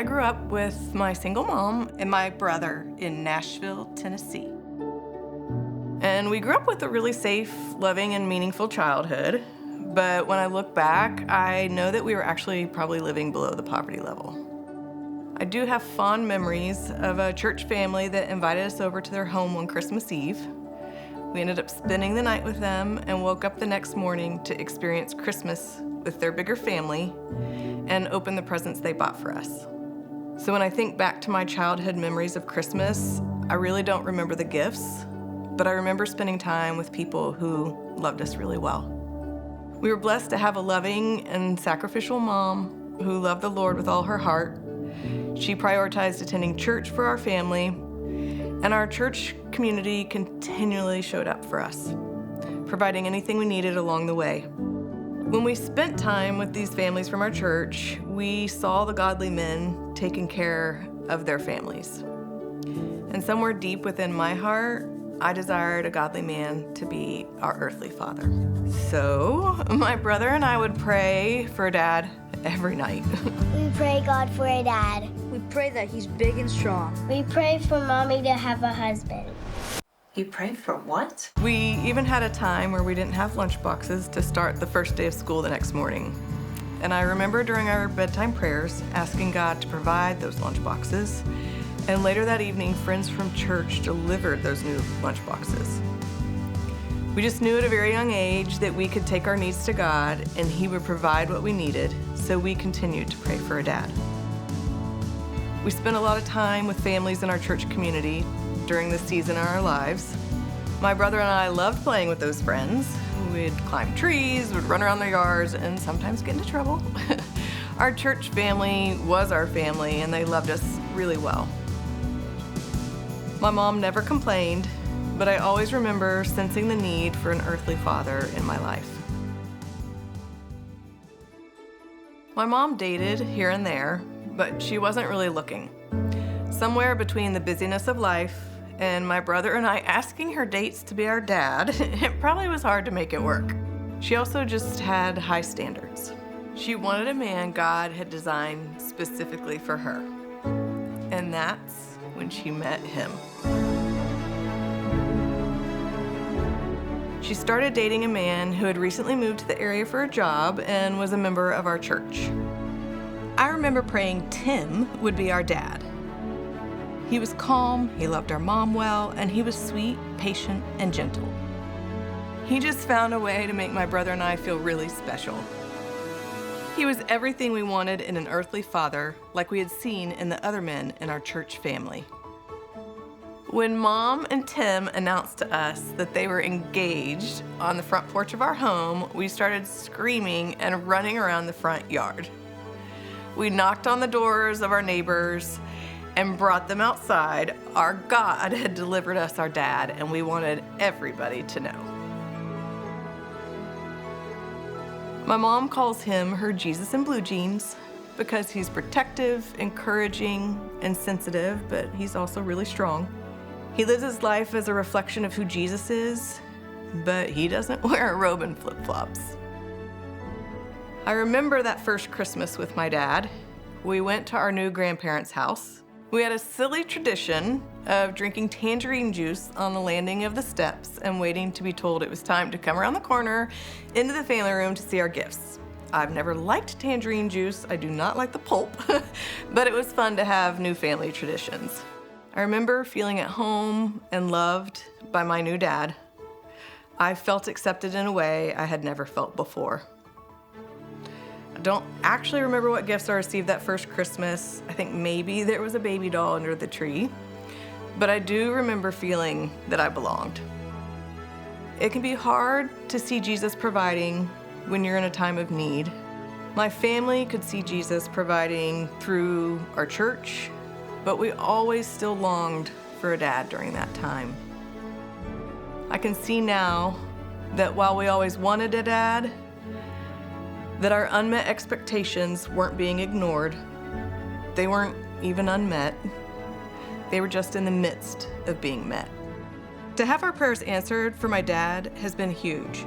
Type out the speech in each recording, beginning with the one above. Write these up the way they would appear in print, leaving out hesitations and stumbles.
I grew up with my single mom and my brother in Nashville, Tennessee. And we grew up with a really safe, loving, and meaningful childhood. But when I look back, I know that we were actually probably living below the poverty level. I do have fond memories of a church family that invited us over to their home on Christmas Eve. We ended up spending the night with them and woke up the next morning to experience Christmas with their bigger family and open the presents they bought for us. So when I think back to my childhood memories of Christmas, I really don't remember the gifts, but I remember spending time with people who loved us really well. We were blessed to have a loving and sacrificial mom who loved the Lord with all her heart. She prioritized attending church for our family, and our church community continually showed up for us, providing anything we needed along the way. When we spent time with these families from our church, we saw the godly men taking care of their families. And somewhere deep within my heart, I desired a godly man to be our earthly father. So my brother and I would pray for a dad every night. We pray God for a dad. We pray that he's big and strong. We pray for mommy to have a husband. You pray for what? We even had a time where we didn't have lunch boxes to start the first day of school the next morning. And I remember during our bedtime prayers asking God to provide those lunch boxes. And later that evening, friends from church delivered those new lunch boxes. We just knew at a very young age that we could take our needs to God and He would provide what we needed, so we continued to pray for a dad. We spent a lot of time with families in our church community during this season in our lives. My brother and I loved playing with those friends. We'd climb trees, we'd run around their yards, and sometimes get into trouble. Our church family was our family, and they loved us really well. My mom never complained, but I always remember sensing the need for an earthly father in my life. My mom dated here and there, but she wasn't really looking. Somewhere between the busyness of life and my brother and I asking her dates to be our dad, it probably was hard to make it work. She also just had high standards. She wanted a man God had designed specifically for her. And that's when she met him. She started dating a man who had recently moved to the area for a job and was a member of our church. I remember praying Tim would be our dad. He was calm, he loved our mom well, and he was sweet, patient, and gentle. He just found a way to make my brother and I feel really special. He was everything we wanted in an earthly father, like we had seen in the other men in our church family. When Mom and Tim announced to us that they were engaged on the front porch of our home, we started screaming and running around the front yard. We knocked on the doors of our neighbors and brought them outside. Our God had delivered us our dad, and we wanted everybody to know. My mom calls him her Jesus in blue jeans because he's protective, encouraging, and sensitive, but he's also really strong. He lives his life as a reflection of who Jesus is, but he doesn't wear a robe and flip-flops. I remember that first Christmas with my dad. We went to our new grandparents' house. We had a silly tradition of drinking tangerine juice on the landing of the steps and waiting to be told it was time to come around the corner into the family room to see our gifts. I've never liked tangerine juice. I do not like the pulp, but it was fun to have new family traditions. I remember feeling at home and loved by my new dad. I felt accepted in a way I had never felt before. I don't actually remember what gifts I received that first Christmas. I think maybe there was a baby doll under the tree, but I do remember feeling that I belonged. It can be hard to see Jesus providing when you're in a time of need. My family could see Jesus providing through our church, but we always still longed for a dad during that time. I can see now that while we always wanted a dad, that our unmet expectations weren't being ignored. They weren't even unmet. They were just in the midst of being met. To have our prayers answered for my dad has been huge.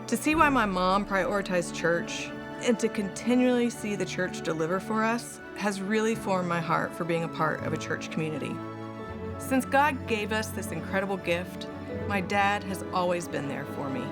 To see why my mom prioritized church And to continually see the church deliver for us has really formed my heart for being a part of a church community. Since God gave us this incredible gift, my dad has always been there for me.